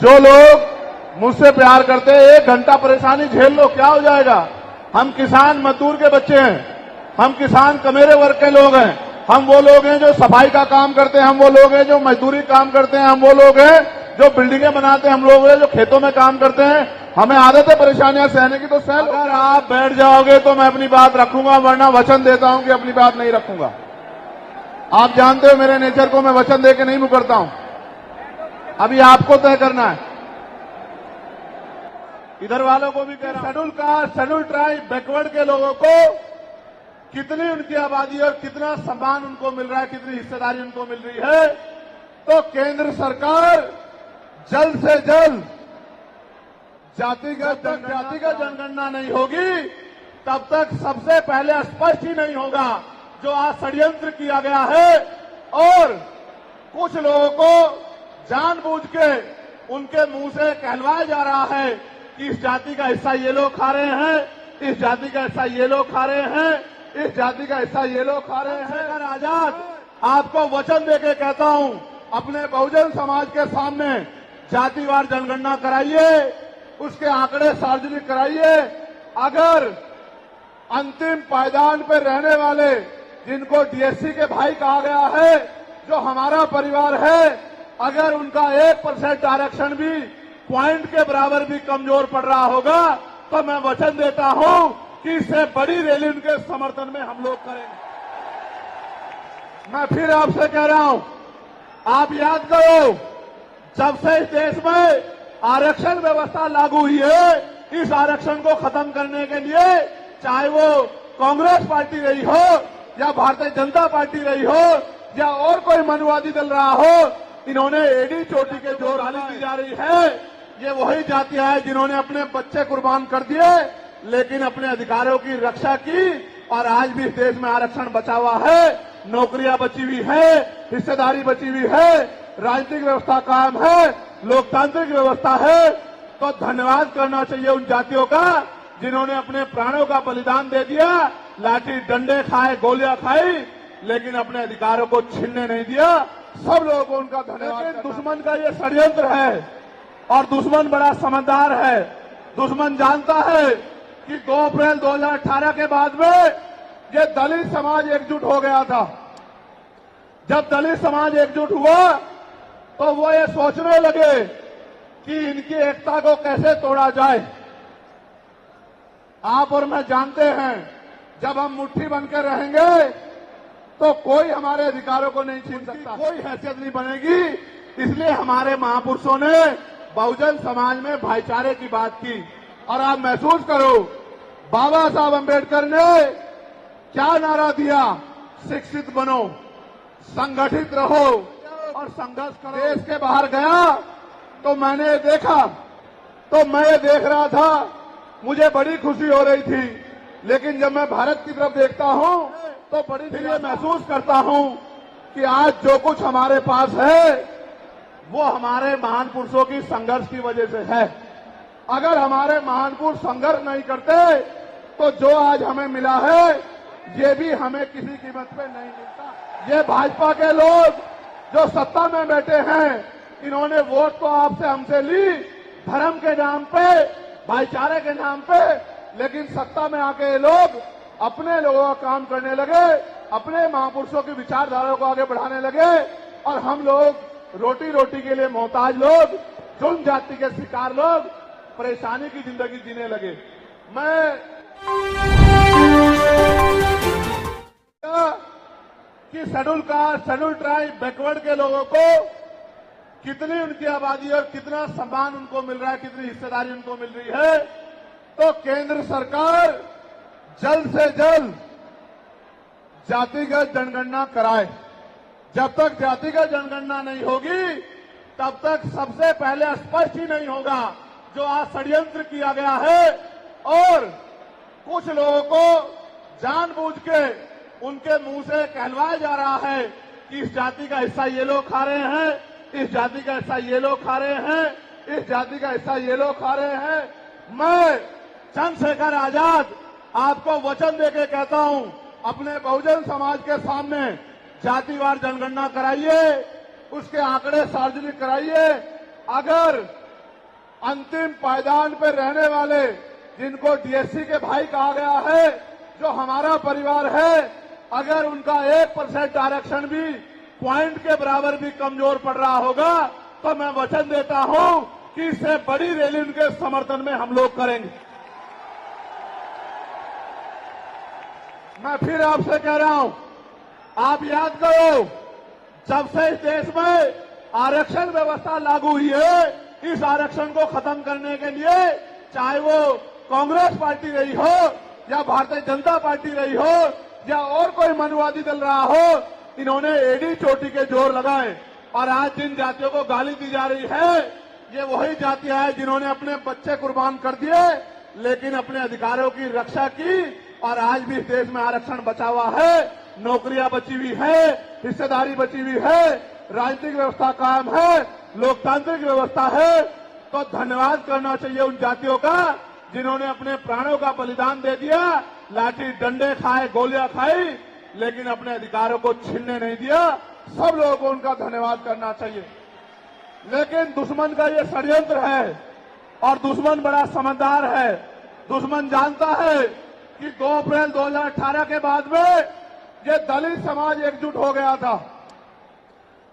जो लोग मुझसे प्यार करते हैं, 1 घंटा परेशानी झेल लो, क्या हो जाएगा। हम किसान मजदूर के बच्चे हैं, हम किसान कमेरे वर्ग के लोग हैं, हम वो लोग हैं जो सफाई का काम करते हैं, हम वो लोग हैं जो मजदूरी काम करते हैं, हम वो लोग हैं जो बिल्डिंगें बनाते हैं, हम लोग हैं जो खेतों में काम करते हैं। हमें आदत है परेशानियां सहने की, तो सह लो। अगर आप बैठ जाओगे तो मैं अपनी बात रखूंगा, वरना वचन देता हूं कि अपनी बात नहीं रखूंगा। आप जानते हो मेरे नेचर को, मैं वचन देके नहीं मुकरता हूं। अभी आपको तय करना है। इधर वालों को भी कह रहा हूं, schedule caste, schedule tribe, backward के लोगों को कितनी उनकी आबादी और कितना सम्मान उनको मिल रहा है, कितनी हिस्सेदारी उनको मिल रही है, तो केंद्र सरकार जल्द से जल्द जातिगत जनगणना नहीं होगी तब तक सबसे पहले स्पष्ट ही नहीं होगा जो आज षड्यंत्र किया गया है और कुछ लोगों को जानबूझ के उनके मुंह से कहलवाया जा रहा है कि इस जाति का हिस्सा ये लोग खा रहे हैं, इस जाति का हिस्सा ये लोग खा रहे हैं, इस जाति का हिस्सा ये लोग खा रहे हैं। शेखर आजाद आपको वचन देके कहता हूं, अपने बहुजन समाज के सामने जातिवार जनगणना कराइए, उसके आंकड़े सार्वजनिक कराइए। अगर अंतिम पायदान पर रहने वाले जिनको डीएससी के भाई कहा गया है, जो हमारा परिवार है, अगर उनका 1% आरक्षण भी पॉइंट के बराबर भी कमजोर पड़ रहा होगा तो मैं वचन देता हूं कि इससे बड़ी रैली उनके समर्थन में हम लोग करेंगे। मैं फिर आपसे कह रहा हूं, आप याद करो, जब से इस देश में आरक्षण व्यवस्था लागू हुई है, इस आरक्षण को खत्म करने के लिए चाहे वो कांग्रेस पार्टी रही हो या भारतीय जनता पार्टी रही हो या और कोई मनुवादी दल रहा हो, इन्होंने एडी चोटी के जोर डाली की जा रही है। ये वही जातियां हैं जिन्होंने अपने बच्चे कुर्बान कर दिए लेकिन अपने अधिकारों की रक्षा की और आज भी इस देश में आरक्षण बचा हुआ है, नौकरियां बची हुई है, हिस्सेदारी बची हुई है, राजनीतिक व्यवस्था कायम है, लोकतांत्रिक व्यवस्था है। तो धन्यवाद करना चाहिए उन जातियों का जिन्होंने अपने प्राणों का बलिदान दे दिया, लाठी डंडे खाए, गोलियां खाई, लेकिन अपने अधिकारों को छीनने नहीं दिया। सब लोगों को उनका धन्यवाद। दुश्मन का ये षड्यंत्र है और दुश्मन बड़ा समझदार है। दुश्मन जानता है कि 2 अप्रैल 2018 के बाद में ये दलित समाज एकजुट हो गया था। जब दलित समाज एकजुट हुआ तो वो ये सोचने लगे कि इनकी एकता को कैसे तोड़ा जाए। आप और मैं जानते हैं, जब हम मुट्ठी बनकर रहेंगे तो कोई हमारे अधिकारों को नहीं छीन सकता, कोई हैसियत नहीं बनेगी। इसलिए हमारे महापुरुषों ने बहुजन समाज में भाईचारे की बात की। और आप महसूस करो, बाबा साहब अंबेडकर ने क्या नारा दिया, शिक्षित बनो, संगठित रहो और संघर्ष करो। देश के बाहर गया तो मैंने देखा, तो मैं ये देख रहा था, मुझे बड़ी खुशी हो रही थी। लेकिन जब मैं भारत की तरफ देखता हूं तो बड़ी ये महसूस करता हूं कि आज जो कुछ हमारे पास है वो हमारे महान पुरुषों की संघर्ष की वजह से है। अगर हमारे महान पुरुष संघर्ष नहीं करते तो जो आज हमें मिला है ये भी हमें किसी कीमत पे नहीं मिलता। ये भाजपा के लोग जो सत्ता में बैठे हैं, इन्होंने वोट तो आपसे हमसे ली धर्म के नाम पे, भाईचारे के नाम पे, लेकिन सत्ता में आके ये लोग अपने लोगों का काम करने लगे, अपने महापुरुषों की विचारधारा को आगे बढ़ाने लगे और हम लोग रोटी रोटी के लिए मोहताज लोग, जुल्म जाति के शिकार लोग परेशानी की जिंदगी जीने लगे। मैं कि schedule caste, schedule tribe, backward के लोगों को कितनी उनकी आबादी और कितना सम्मान उनको मिल रहा है, कितनी हिस्सेदारी उनको मिल रही है, तो केंद्र सरकार जल्द से जल्द जातिगत जनगणना कराए। जब तक जातिगत जनगणना नहीं होगी तब तक सबसे पहले स्पष्ट ही नहीं होगा जो आज षड्यंत्र किया गया है और कुछ लोगों को जानबूझ के उनके मुंह से कहलवाया जा रहा है कि इस जाति का हिस्सा ये लोग खा रहे हैं, इस जाति का हिस्सा ये लोग खा रहे हैं, इस जाति का हिस्सा ये लोग खा रहे हैं। मैं चंद्रशेखर आजाद आपको वचन देके कहता हूं, अपने बहुजन समाज के सामने जातिवार जनगणना कराइए, उसके आंकड़े सार्वजनिक कराइए। अगर अंतिम पायदान पर रहने वाले, जिनको डीएससी के भाई कहा गया है, जो हमारा परिवार है, अगर उनका 1% आरक्षण भी पॉइंट के बराबर भी कमजोर पड़ रहा होगा तो मैं वचन देता हूं कि इससे बड़ी रैली उनके समर्थन में हम लोग करेंगे। मैं फिर आपसे कह रहा हूं, आप याद करो, जब से इस देश में आरक्षण व्यवस्था लागू हुई है, इस आरक्षण को खत्म करने के लिए चाहे वो कांग्रेस पार्टी रही हो या भारतीय जनता पार्टी रही हो या और कोई मनुवादी दल रहा हो, इन्होंने एड़ी चोटी के जोर लगाए। और आज जिन जातियों को गाली दी जा रही है, ये वही जातियां हैं जिन्होंने अपने बच्चे कुर्बान कर दिए लेकिन अपने अधिकारों की रक्षा की, और आज भी इस देश में आरक्षण बचा हुआ है, नौकरियां बची हुई है, हिस्सेदारी बची हुई है, राजनीतिक व्यवस्था कायम है, लोकतांत्रिक व्यवस्था है। तो धन्यवाद करना चाहिए उन जातियों का जिन्होंने अपने प्राणों का बलिदान दे दिया, लाठी डंडे खाए, गोलियां खाई, लेकिन अपने अधिकारों को छीनने नहीं दिया। सब लोगों को उनका धन्यवाद करना चाहिए। लेकिन दुश्मन का ये षड्यंत्र है और दुश्मन बड़ा समझदार है। दुश्मन जानता है कि 2 अप्रैल 2018 के बाद में ये दलित समाज एकजुट हो गया था।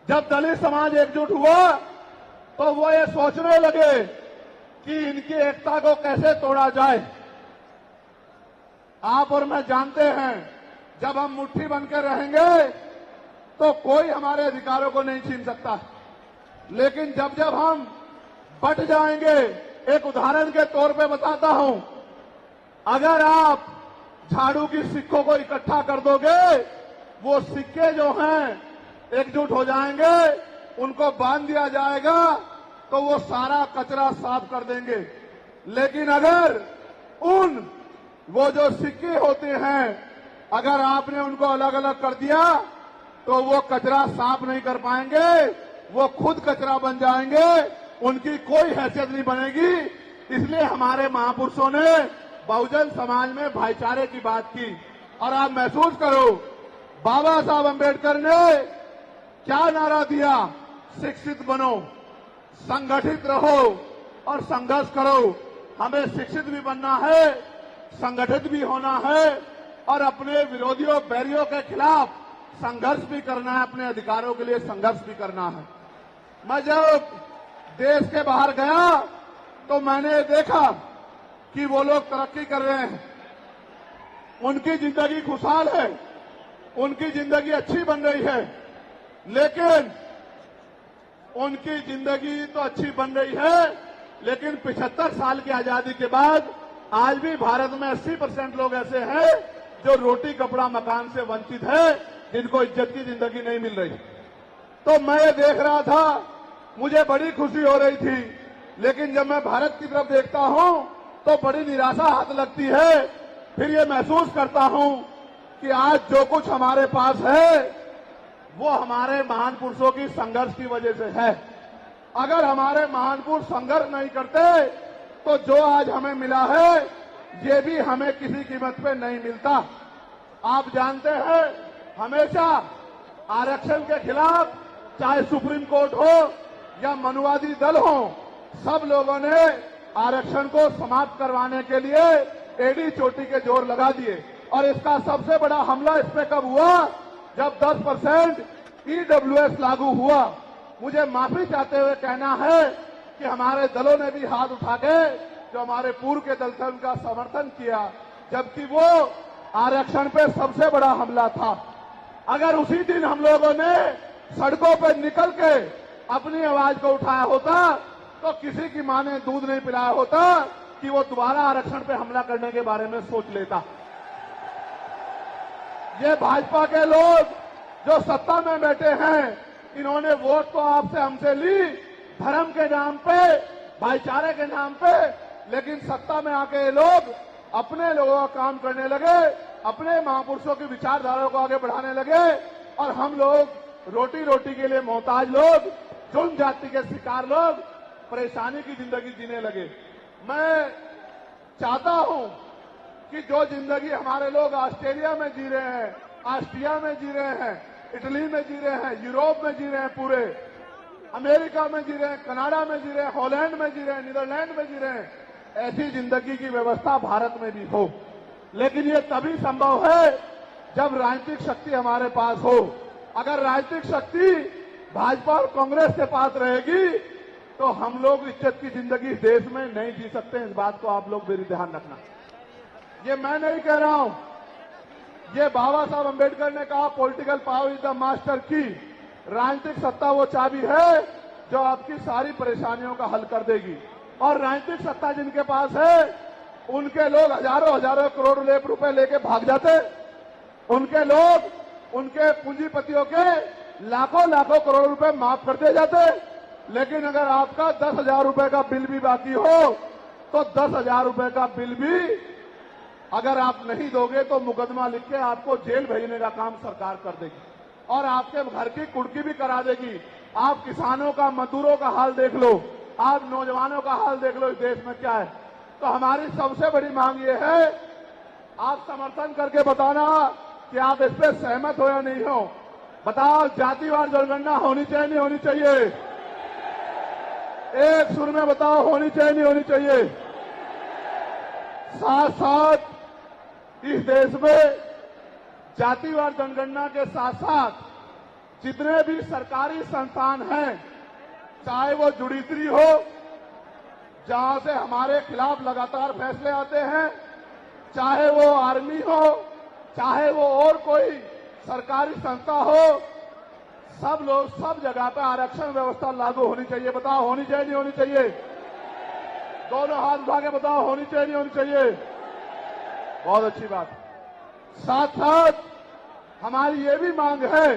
जब दलित समाज एकजुट हुआ तो वो ये सोचने लगे कि इनकी एकता को कैसे तोड़ा जाए। आप और मैं जानते हैं, जब हम मुट्ठी बनकर रहेंगे तो कोई हमारे अधिकारों को नहीं छीन सकता, लेकिन जब जब हम बट जाएंगे, एक उदाहरण के तौर पे बताता हूं, अगर आप झाड़ू की सिक्कों को इकट्ठा कर दोगे, वो सिक्के जो हैं एकजुट हो जाएंगे, उनको बांध दिया जाएगा तो वो सारा कचरा साफ कर देंगे। लेकिन अगर वो जो सिक्के होते हैं, अगर आपने उनको अलग अलग कर दिया तो वो कचरा साफ नहीं कर पाएंगे, वो खुद कचरा बन जाएंगे, उनकी कोई हैसियत नहीं बनेगी। इसलिए हमारे महापुरुषों ने बहुजन समाज में भाईचारे की बात की। और आप महसूस करो, बाबा साहब अम्बेडकर ने क्या नारा दिया? शिक्षित बनो, संगठित रहो और संघर्ष करो। हमें शिक्षित भी बनना है, संगठित भी होना है और अपने विरोधियों बैरियों के खिलाफ संघर्ष भी करना है, अपने अधिकारों के लिए संघर्ष भी करना है। मैं जब देश के बाहर गया तो मैंने देखा कि वो लोग तरक्की कर रहे हैं, उनकी जिंदगी खुशहाल है, उनकी जिंदगी अच्छी बन रही है। लेकिन उनकी जिंदगी तो अच्छी बन रही है, लेकिन 75 साल की आजादी के बाद आज भी भारत में 80% लोग ऐसे हैं जो रोटी कपड़ा मकान से वंचित है, जिनको इज्जत की जिंदगी नहीं मिल रही। तो मैं ये देख रहा था, मुझे बड़ी खुशी हो रही थी, लेकिन जब मैं भारत की तरफ देखता हूं तो बड़ी निराशा हाथ लगती है। फिर ये महसूस करता हूं कि आज जो कुछ हमारे पास है वो हमारे महान पुरुषों की संघर्ष की वजह से है। अगर हमारे महान पुरुष संघर्ष नहीं करते तो जो आज हमें मिला है ये भी हमें किसी कीमत पे नहीं मिलता। आप जानते हैं, हमेशा आरक्षण के खिलाफ चाहे सुप्रीम कोर्ट हो या मनुवादी दल हो, सब लोगों ने आरक्षण को समाप्त करवाने के लिए एड़ी चोटी के जोर लगा दिए। और इसका सबसे बड़ा हमला इस पे कब हुआ? जब 10% ईडब्ल्यूएस लागू हुआ। मुझे माफी चाहते हुए कहना है कि हमारे दलों ने भी हाथ उठा के, जो हमारे पूर्व के दल थे, उनका समर्थन किया, जबकि वो आरक्षण पे सबसे बड़ा हमला था। अगर उसी दिन हम लोगों ने सड़कों पर निकल के अपनी आवाज को उठाया होता तो किसी की मां ने दूध नहीं पिलाया होता कि वो दोबारा आरक्षण पे हमला करने के बारे में सोच लेता। ये भाजपा के लोग जो सत्ता में बैठे हैं, इन्होंने वोट तो आपसे हमसे ली धर्म के नाम पे, भाईचारे के नाम पे, लेकिन सत्ता में आके ये लोग अपने लोगों का काम करने लगे, अपने महापुरुषों की विचारधारा को आगे बढ़ाने लगे और हम लोग रोटी रोटी के लिए मोहताज लोग, जुल्म जाति के शिकार लोग परेशानी की जिंदगी जीने लगे। मैं चाहता हूं कि जो जिंदगी हमारे लोग ऑस्ट्रेलिया में जी रहे हैं, ऑस्ट्रिया में जी रहे हैं, इटली में जी रहे हैं, यूरोप में जी रहे हैं, पूरे अमेरिका में जी रहे हैं, कनाडा में जी रहे हैं, हॉलैंड में जी रहे हैं, नीदरलैंड में जी रहे हैं, ऐसी जिंदगी की व्यवस्था भारत में भी हो। लेकिन ये तभी संभव है जब राजनीतिक शक्ति हमारे पास हो। अगर राजनीतिक शक्ति भाजपा और कांग्रेस के पास रहेगी तो हम लोग इज्जत की जिंदगी इस देश में नहीं जी सकते। इस बात को आप लोग मेरी ध्यान रखना। ये मैं नहीं कह रहा हूं, ये बाबा साहब अंबेडकर ने कहा, political power is the master की। राजनीतिक सत्ता वो चाबी है जो आपकी सारी परेशानियों का हल कर देगी। और राजनीतिक सत्ता जिनके पास है उनके लोग हजारों हजारों करोड़ रुपए लेके भाग जाते। उनके लोग उनके पूंजीपतियों के लाखों लाखों करोड़ रुपए माफ कर दिए जाते। लेकिन अगर आपका 10,000 रुपए का बिल भी बाकी हो तो 10,000 रुपए का बिल भी अगर आप नहीं दोगे तो मुकदमा लिख के आपको जेल भेजने का काम सरकार कर देगी और आपके घर की कुर्की भी करा देगी। आप किसानों का, मजदूरों का हाल देख लो, आप नौजवानों का हाल देख लो इस देश में क्या है। तो हमारी सबसे बड़ी मांग ये है, आप समर्थन करके बताना कि आप इस पर सहमत हो या नहीं हो। बताओ, जातिवार जनगणना होनी चाहिए नहीं होनी चाहिए? एक सुर में बताओ, होनी चाहिए नहीं होनी चाहिए? साथ साथ इस देश में जातिवार जनगणना के साथ साथ जितने भी सरकारी संस्थान हैं, चाहे वो जुडिशरी हो जहां से हमारे खिलाफ लगातार फैसले आते हैं, चाहे वो आर्मी हो, चाहे वो और कोई सरकारी संस्था हो, सब लोग सब जगह पे आरक्षण व्यवस्था लागू होनी चाहिए। बताओ, होनी चाहिए नहीं होनी चाहिए? दोनों हाथ उठा के बताओ, होनी चाहिए नहीं होनी चाहिए? बहुत अच्छी बात। साथ साथ हमारी ये भी मांग है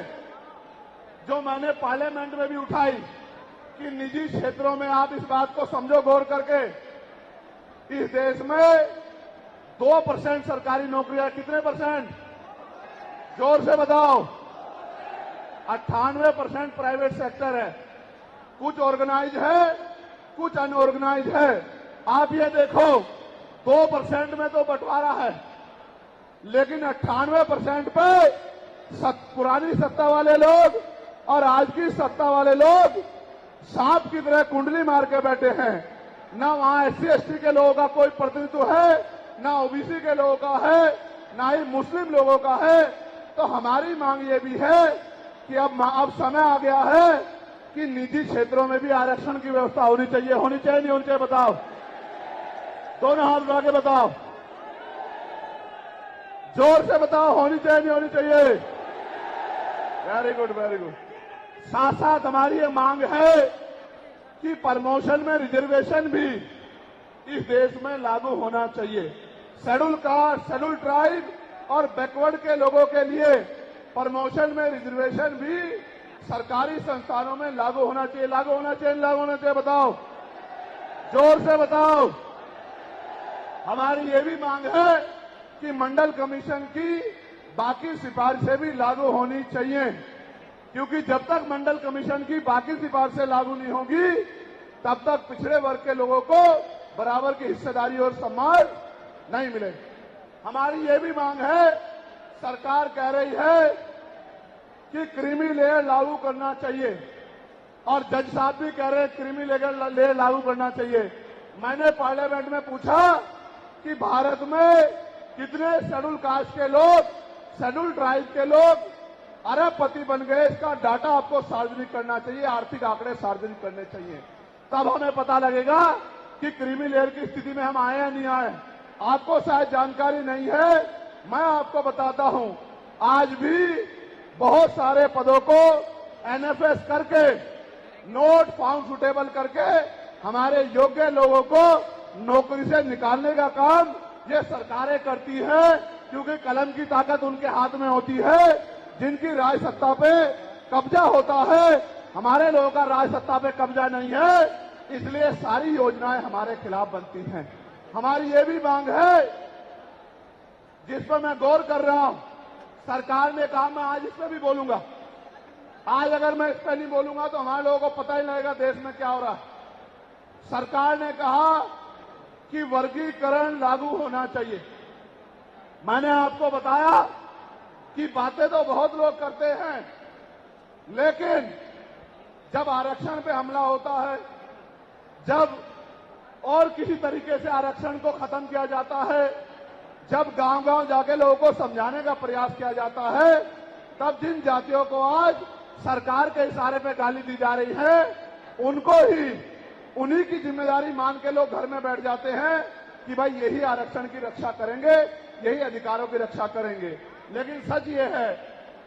जो मैंने पार्लियामेंट में भी उठाई कि निजी क्षेत्रों में आप इस बात को समझो गौर करके, इस देश में 2% सरकारी नौकरियां, कितने परसेंट? जोर से बताओ। 98% प्राइवेट सेक्टर है। कुछ ऑर्गेनाइज है, कुछ अनऑर्गेनाइज है। आप ये देखो, 2% में तो बंटवारा है, लेकिन 98% पे पुरानी सत्ता वाले लोग और आज की सत्ता वाले लोग सांप की तरह कुंडली मार के बैठे हैं। ना वहां SC/ST के लोगों का कोई प्रतिनिधित्व है, ना OBC के लोगों का है, ना ही मुस्लिम लोगों का है। तो हमारी मांग ये भी है कि अब समय आ गया है कि निजी क्षेत्रों में भी आरक्षण की व्यवस्था होनी चाहिए। होनी चाहिए नहीं होनी चाहिए? बताओ, दोनों हाथ उठा के बताओ, जोर से बताओ, होनी चाहिए नहीं होनी चाहिए? Very good, very good. साथ साथ हमारी ये मांग है कि प्रमोशन में रिजर्वेशन भी इस देश में लागू होना चाहिए। शेड्यूल कास्ट, शेड्यूल ट्राइब और बैकवर्ड के लोगों के लिए प्रमोशन में रिजर्वेशन भी सरकारी संस्थानों में लागू होना चाहिए। लागू होना चाहिए, लागू होना चाहिए? बताओ, जोर से बताओ। हमारी ये भी मांग है कि मंडल कमीशन की बाकी सिफारिशें भी लागू होनी चाहिए, क्योंकि जब तक मंडल कमीशन की बाकी सिफारिशें लागू नहीं होगी तब तक पिछड़े वर्ग के लोगों को बराबर की हिस्सेदारी और सम्मान नहीं मिलेगा। हमारी ये भी मांग है, सरकार कह रही है कि क्रीमी लेयर लागू करना चाहिए और जज साहब भी कह रहे हैं क्रीमी लेयर लागू करना चाहिए। मैंने पार्लियामेंट में पूछा कि भारत में कितने शेड्यूल कास्ट के लोग, शेड्यूल ट्राइब के लोग अरबपति बन गए, इसका डाटा आपको सार्वजनिक करना चाहिए, आर्थिक आंकड़े सार्वजनिक करने चाहिए। तब हमें पता लगेगा कि क्रीमी लेयर की स्थिति में हम आए या नहीं आए। आपको शायद जानकारी नहीं है, मैं आपको बताता हूं, आज भी बहुत सारे पदों को NFS करके, नोट फाउंड सुटेबल करके हमारे योग्य लोगों को नौकरी से निकालने का काम ये सरकारें करती है, क्योंकि कलम की ताकत उनके हाथ में होती है। जिनकी राज सत्ता पे कब्जा होता है, हमारे लोगों का राज सत्ता पे कब्जा नहीं है, इसलिए सारी योजनाएं हमारे खिलाफ बनती हैं। हमारी ये भी मांग है, जिस पर मैं गौर कर रहा हूं, सरकार ने कहा, मैं आज इस पर भी बोलूंगा। आज अगर मैं इस पर नहीं बोलूंगा तो हमारे लोगों को पता ही नहीं लगेगा देश में क्या हो रहा है। सरकार ने कहा कि वर्गीकरण लागू होना चाहिए। मैंने आपको बताया कि बातें तो बहुत लोग करते हैं, लेकिन जब आरक्षण पे हमला होता है, जब और किसी तरीके से आरक्षण को खत्म किया जाता है, जब गांव-गांव जाके लोगों को समझाने का प्रयास किया जाता है, तब जिन जातियों को आज सरकार के इशारे पे गाली दी जा रही है, उनको ही उन्हीं की जिम्मेदारी मान के लोग घर में बैठ जाते हैं कि भाई यही आरक्षण की रक्षा करेंगे, यही अधिकारों की रक्षा करेंगे। लेकिन सच ये है,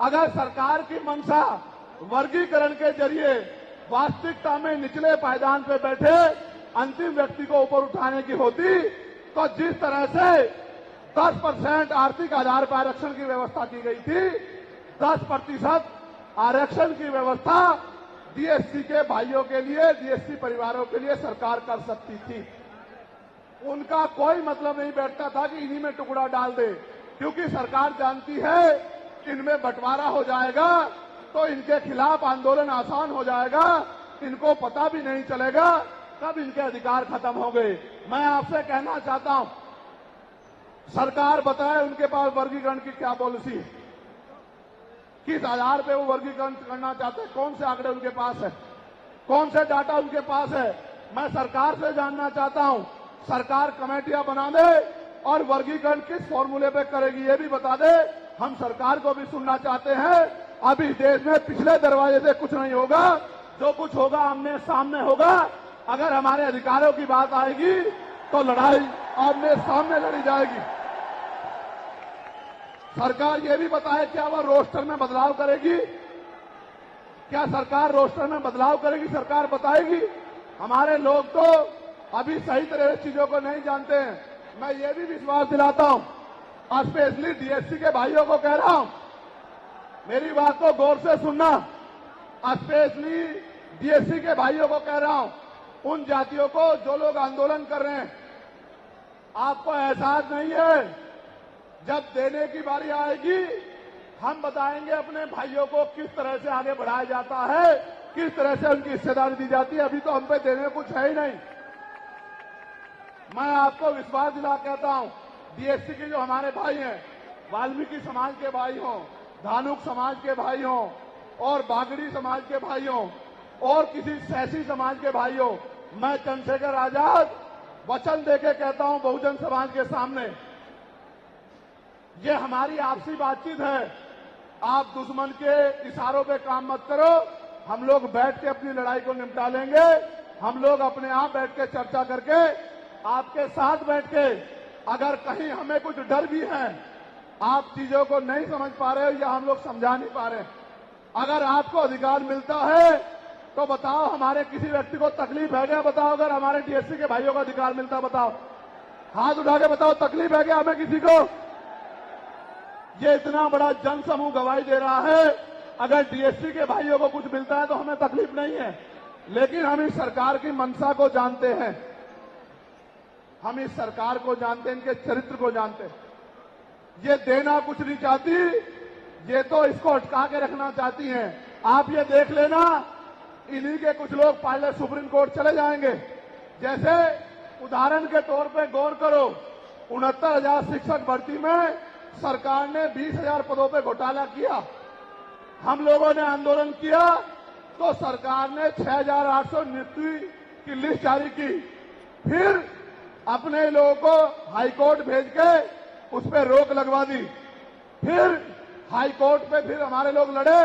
अगर सरकार की मंशा वर्गीकरण के जरिए वास्तविकता में निचले पायदान पे बैठे अंतिम व्यक्ति को ऊपर उठाने की होती, तो जिस तरह से 10% आर्थिक आधार पर आरक्षण की व्यवस्था की गई थी, 10% आरक्षण की व्यवस्था डीएससी के भाइयों के लिए, डीएससी परिवारों के लिए सरकार कर सकती थी। उनका कोई मतलब नहीं बैठता था कि इन्हीं में टुकड़ा डाल दे, क्योंकि सरकार जानती है इनमें बंटवारा हो जाएगा तो इनके खिलाफ आंदोलन आसान हो जाएगा, इनको पता भी नहीं चलेगा कब इनके अधिकार खत्म हो गए। मैं आपसे कहना चाहता हूं, सरकार बताए उनके पास वर्गीकरण की क्या पॉलिसी है, किस आधार पे वो वर्गीकरण करना चाहते हैं, कौन से आंकड़े उनके पास है, कौन से डाटा उनके पास है। मैं सरकार से जानना चाहता हूं, सरकार कमेटियां बना दे और वर्गीकरण किस फॉर्मूले पे करेगी ये भी बता दे। हम सरकार को भी सुनना चाहते हैं। अभी देश में पिछले दरवाजे से कुछ नहीं होगा, जो कुछ होगा आमने सामने होगा। अगर हमारे अधिकारों की बात आएगी तो लड़ाई आमने सामने लड़ी जाएगी। सरकार ये भी बताए क्या वह रोस्टर में बदलाव करेगी, क्या सरकार रोस्टर में बदलाव करेगी, सरकार बताएगी। हमारे लोग तो अभी सही तरह से चीजों को नहीं जानते हैं। मैं ये भी विश्वास दिलाता हूं, स्पेशली डीएससी के भाइयों को कह रहा हूं, मेरी बात को गौर से सुनना। स्पेशली डीएससी के भाइयों को कह रहा हूं, उन जातियों को जो लोग आंदोलन कर रहे हैं, आपको एहसास नहीं है, जब देने की बारी आएगी हम बताएंगे अपने भाइयों को किस तरह से आगे बढ़ाया जाता है, किस तरह से उनकी हिस्सेदारी दी जाती है। अभी तो हम पे देने कुछ है ही नहीं। मैं आपको विश्वास दिला कहता हूं, डीएससी के जो हमारे भाई हैं, वाल्मीकि समाज के भाई हों, धानुक समाज के भाई हों और बागड़ी समाज के भाई हों और किसी सैसी समाज के भाई हों, मैं चंद्रशेखर आजाद वचन देके कहता हूं बहुजन समाज के सामने, ये हमारी आपसी बातचीत है। आप दुश्मन के इशारों पे काम मत करो, हम लोग बैठ के अपनी लड़ाई को निपटा लेंगे। हम लोग अपने आप बैठ के चर्चा करके आपके साथ बैठ के, अगर कहीं हमें कुछ डर भी है, आप चीजों को नहीं समझ पा रहे हो या हम लोग समझा नहीं पा रहे, अगर आपको अधिकार मिलता है तो बताओ, हमारे किसी व्यक्ति को तकलीफ है क्या? बताओ, अगर हमारे डीएससी के भाइयों को अधिकार मिलता, बताओ, हाथ उठा के बताओ, तकलीफ है क्या हमें किसी को? ये इतना बड़ा जन समूह गवाही दे रहा है, अगर डीएससी के भाइयों को कुछ मिलता है तो हमें तकलीफ नहीं है। लेकिन हम इस सरकार की मंशा को जानते हैं, हम इस सरकार को जानते हैं, इनके चरित्र को जानते हैं। ये देना कुछ नहीं चाहती, ये तो इसको अटका के रखना चाहती हैं। आप ये देख लेना, इन्हीं के कुछ लोग पहले सुप्रीम कोर्ट चले जाएंगे। जैसे उदाहरण के तौर पे गौर करो, 69,000 शिक्षक भर्ती में सरकार ने 20,000 पदों पे घोटाला किया। हम लोगों ने आंदोलन किया तो सरकार ने 6,800 नियुक्ति की लिस्ट जारी की। फिर अपने लोगों को हाईकोर्ट भेज के उस पर रोक लगवा दी। फिर हाईकोर्ट पे फिर हमारे लोग लड़े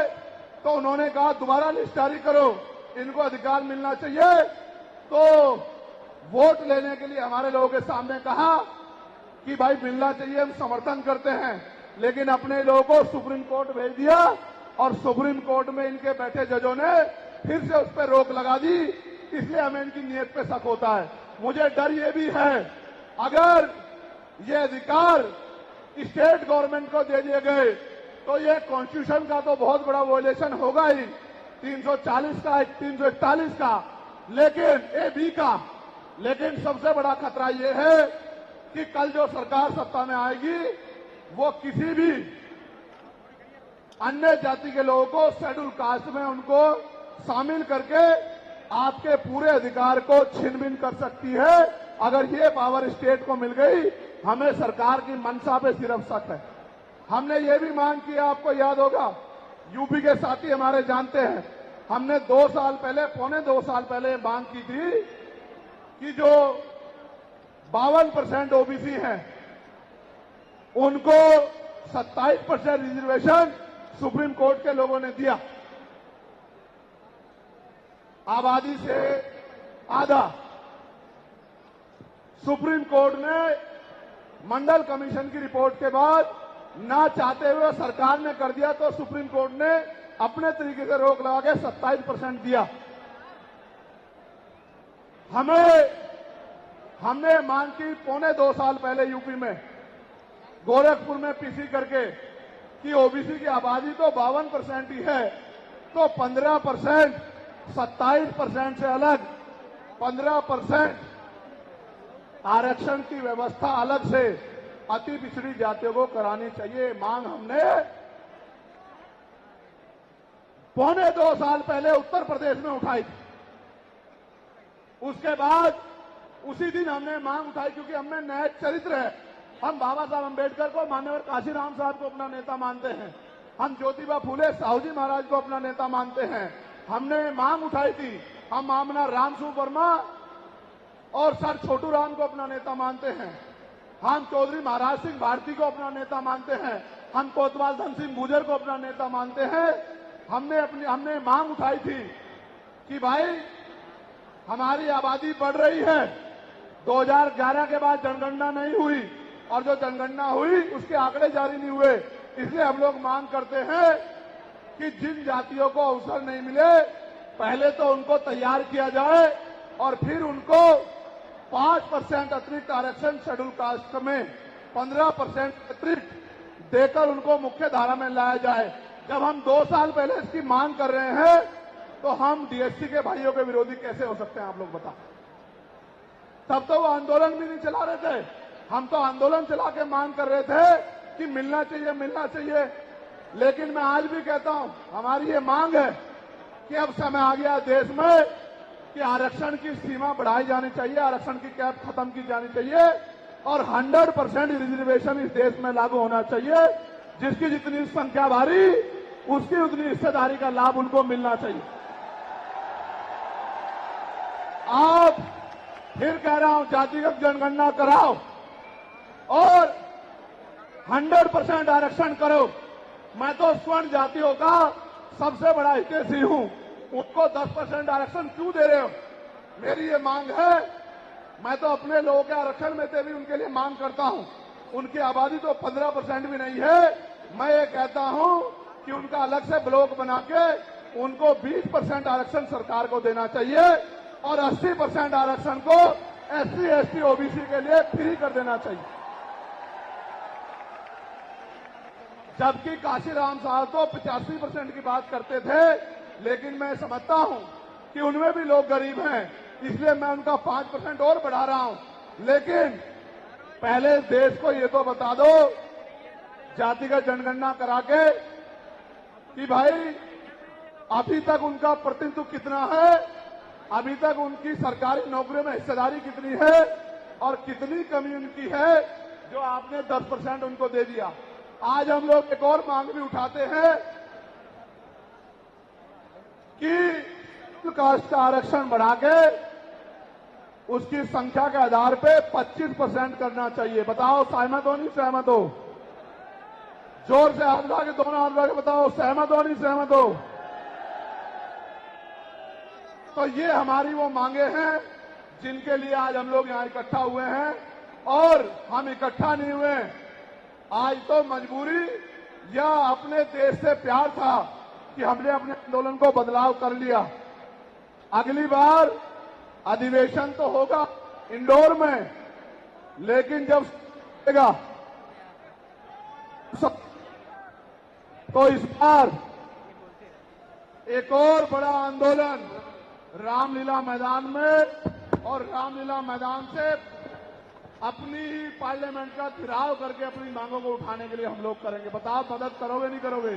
तो उन्होंने कहा दोबारा लिस्ट जारी करो, इनको अधिकार मिलना चाहिए। तो वोट लेने के लिए हमारे लोगों के सामने कहा कि भाई मिलना चाहिए, हम समर्थन करते हैं, लेकिन अपने लोगों को सुप्रीम कोर्ट भेज दिया और सुप्रीम कोर्ट में इनके बैठे जजों ने फिर से उस पर रोक लगा दी। इसलिए हमें इनकी नीयत पे शक होता है। मुझे डर ये भी है, अगर ये अधिकार स्टेट गवर्नमेंट को दे दिए गए तो ये कॉन्स्टिट्यूशन का तो बहुत बड़ा वॉयलेशन होगा ही, 340 का, 341 का, लेकिन AB का। लेकिन सबसे बड़ा खतरा ये है कि कल जो सरकार सत्ता में आएगी वो किसी भी अन्य जाति के लोगों को शेड्यूल कास्ट में उनको शामिल करके आपके पूरे अधिकार को छिन-भिन कर सकती है। अगर ये पावर स्टेट को मिल गई, हमें सरकार की मंशा पे सिर्फ शक है। हमने ये भी मांग की, आपको याद होगा, यूपी के साथी हमारे जानते हैं, हमने 2 साल पहले, पौने 2 साल पहले मांग की थी कि जो 52% ओबीसी हैं उनको 27% रिजर्वेशन सुप्रीम कोर्ट के लोगों ने दिया। आबादी से आधा। सुप्रीम कोर्ट ने मंडल कमीशन की रिपोर्ट के बाद ना चाहते हुए सरकार ने कर दिया, तो सुप्रीम कोर्ट ने अपने तरीके से रोक लगा के 27% दिया। हमने मांग की पौने 2 साल पहले यूपी में गोरखपुर में पीसी करके कि ओबीसी की आबादी तो 52% ही है, तो 15% 27% से अलग 15% आरक्षण की व्यवस्था अलग से अति पिछड़ी जातियों को करानी चाहिए। मांग हमने पौने 2 साल पहले उत्तर प्रदेश में उठाई थी। उसके बाद उसी दिन हमने मांग उठाई, क्योंकि हमें न्याय चरित्र है। हम बाबा साहब अम्बेडकर को, माननीय काशीराम साहब को अपना नेता मानते हैं। हम ज्योतिबा फूले साहू जी महाराज को अपना नेता मानते हैं। हमने मांग उठाई थी, हम मामला रामसू वर्मा और सर छोटू राम को अपना नेता मानते हैं। हम चौधरी महाराज सिंह भारती को अपना नेता मानते हैं। हम कोतवाल धन सिंह गुर्जर को अपना नेता मानते हैं। हमने मांग उठाई थी कि भाई हमारी आबादी बढ़ रही है। 2011 के बाद जनगणना नहीं हुई, और जो जनगणना हुई उसके आंकड़े जारी नहीं हुए। इसलिए हम लोग मांग करते हैं कि जिन जातियों को अवसर नहीं मिले, पहले तो उनको तैयार किया जाए और फिर उनको 5% अतिरिक्त आरक्षण शेड्यूल कास्ट में 15% अतिरिक्त देकर उनको मुख्य धारा में लाया जाए। जब हम 2 साल पहले इसकी मांग कर रहे हैं, तो हम डीएससी के भाइयों के विरोधी कैसे हो सकते हैं, आप लोग बताओ। तब तो वो आंदोलन भी नहीं चला रहे थे। हम तो आंदोलन चला के मांग कर रहे थे कि मिलना चाहिए, मिलना चाहिए। लेकिन मैं आज भी कहता हूं, हमारी ये मांग है कि अब समय आ गया देश में कि आरक्षण की सीमा बढ़ाई जानी चाहिए, आरक्षण की कैप खत्म की जानी चाहिए और 100% रिजर्वेशन इस देश में लागू होना चाहिए। जिसकी जितनी संख्या भारी, उसकी उतनी हिस्सेदारी का लाभ उनको मिलना चाहिए। आप फिर कह रहा हूं, जातिगत जनगणना कराओ और 100% आरक्षण करो। मैं तो स्वर्ण जातियों का सबसे बड़ा हितैषी हूं, उनको 10% आरक्षण क्यों दे रहे हो? मेरी ये मांग है। मैं तो अपने लोगों के आरक्षण में से भी उनके लिए मांग करता हूं। उनकी आबादी तो 15% भी नहीं है। मैं ये कहता हूं कि उनका अलग से ब्लॉक बना के उनको 20% आरक्षण सरकार को देना चाहिए और 80% आरक्षण को एससी, एसटी, ओबीसी के लिए फ्री कर देना चाहिए। जबकि काशीराम साहब तो 85% की बात करते थे, लेकिन मैं समझता हूं कि उनमें भी लोग गरीब हैं, इसलिए मैं उनका 5% और बढ़ा रहा हूं। लेकिन पहले देश को ये तो बता दो, जातिगत जनगणना करा के, कि भाई अभी तक उनका प्रतिनिधित्व कितना है, अभी तक उनकी सरकारी नौकरियों में हिस्सेदारी कितनी है और कितनी कमी उनकी है जो आपने 10% उनको दे दिया। आज हम लोग एक और मांग भी उठाते हैं कि कास्ट का आरक्षण बढ़ा के उसकी संख्या के आधार पे 25% करना चाहिए। बताओ सहमत हो, नहीं सहमत हो? जोर से हाथ उठा के, दोनों हाथ उठा के बताओ सहमत हो, नहीं सहमत हो? तो ये हमारी वो मांगे हैं जिनके लिए आज हम लोग यहां इकट्ठा हुए हैं। और हम इकट्ठा नहीं हुए आज तो मजबूरी या अपने देश से प्यार था कि हमने अपने आंदोलन को बदलाव कर लिया। अगली बार अधिवेशन तो होगा इंदौर में, लेकिन जब तो इस बार एक और बड़ा आंदोलन रामलीला मैदान में, और रामलीला मैदान से अपनी ही पार्लियामेंट का घेराव करके अपनी मांगों को उठाने के लिए हम लोग करेंगे। बताओ मदद करोगे, नहीं करोगे?